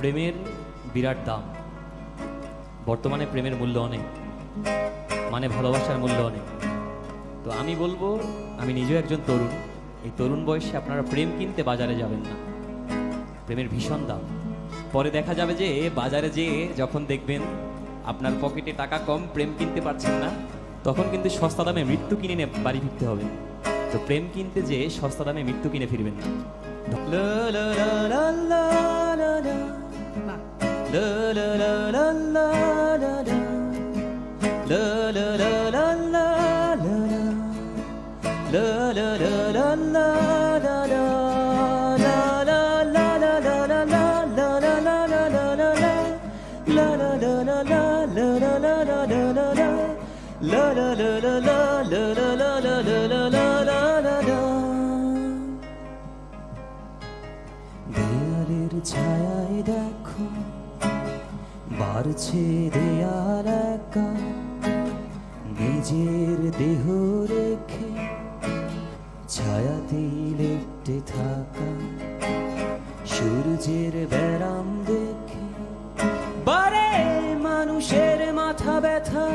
প্রেমের বিরাট দাম। বর্তমানে প্রেমের মূল্য অনেক, মানে ভালোবাসার মূল্য অনেক। তো আমি বলবো, আমি নিজেও একজন তরুণ, এই তরুণ বয়সে আপনারা প্রেম কিনতে বাজারে যাবেন না। প্রেমের ভীষণ দাম। পরে দেখা যাবে যে বাজারে যেয়ে যখন দেখবেন আপনার পকেটে টাকা কম, প্রেম কিনতে পারছেন না, তখন কিন্তু সস্তা দামে মৃত্যু কিনে নিয়ে বাড়ি ফিরতে হবে। তো প্রেম কিনতে যে সস্তা দামে মৃত্যু কিনে ফিরবেন না। লা লা লা লা লা লা লা। লা লা লা লা লা লা লা। লা লা লা লা লা লা লা। লা লা লা লা লা লা লা। লা লা লা লা লা লা লা লা লা লা লা লা লা লা। লা লা লা লা লা লা লা লা লা লা লা লা। লা লা লা লা লা লা লা লা লা লা লা লা লা লা। দেয়ালের ছায়ায় দেখো বাড়ছে দেয়াল একা, নিজের দেহ রেখে ছায়াতেই লেপ্টে থাকা, সূর্যের ব্যারাম দেখে বারে মানুষের মাথা ব্যথা,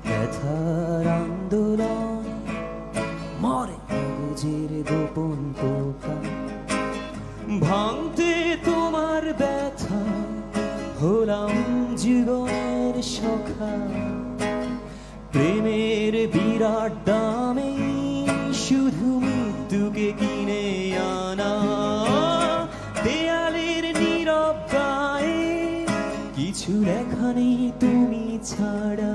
ব্যথার আন্দোলন মরে কাগজের গোপন পোকা, ভাঙতে তোমার ব্যথা হলাম জীবনের সখা, প্রেমের বিরাট দামে শুধু মৃত্যুকে কিনে আনা, দেয়ালের নীরব গায়ে কিছু লেখা নেই তুমি ছাড়া,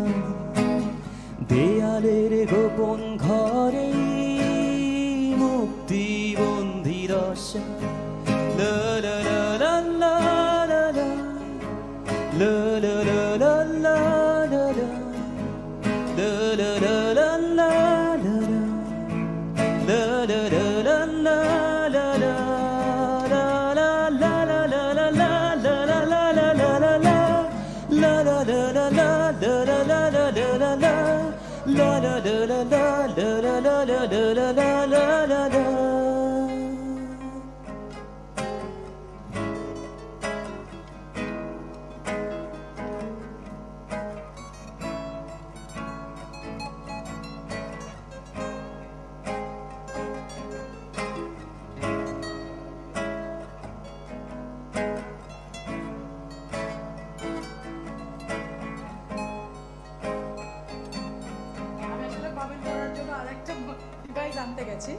দেয়ালের গোপন ঘরে মুক্তি বন্দী দশা। লা লা লা লা লা লা লা। লা লা লা লা লা লা লা। লা লা লা লা লা লা লা। লা লা লা লা লা লা লা। লা লা লা লা লা লা লা লা লা লা লা লা লা। লা লা লা লা লা লা লা লা লা লা লা। La la la la la la la la la la la la la la. Comment করার জন্য আরেকটা ডিভাইস আনতে গেছি।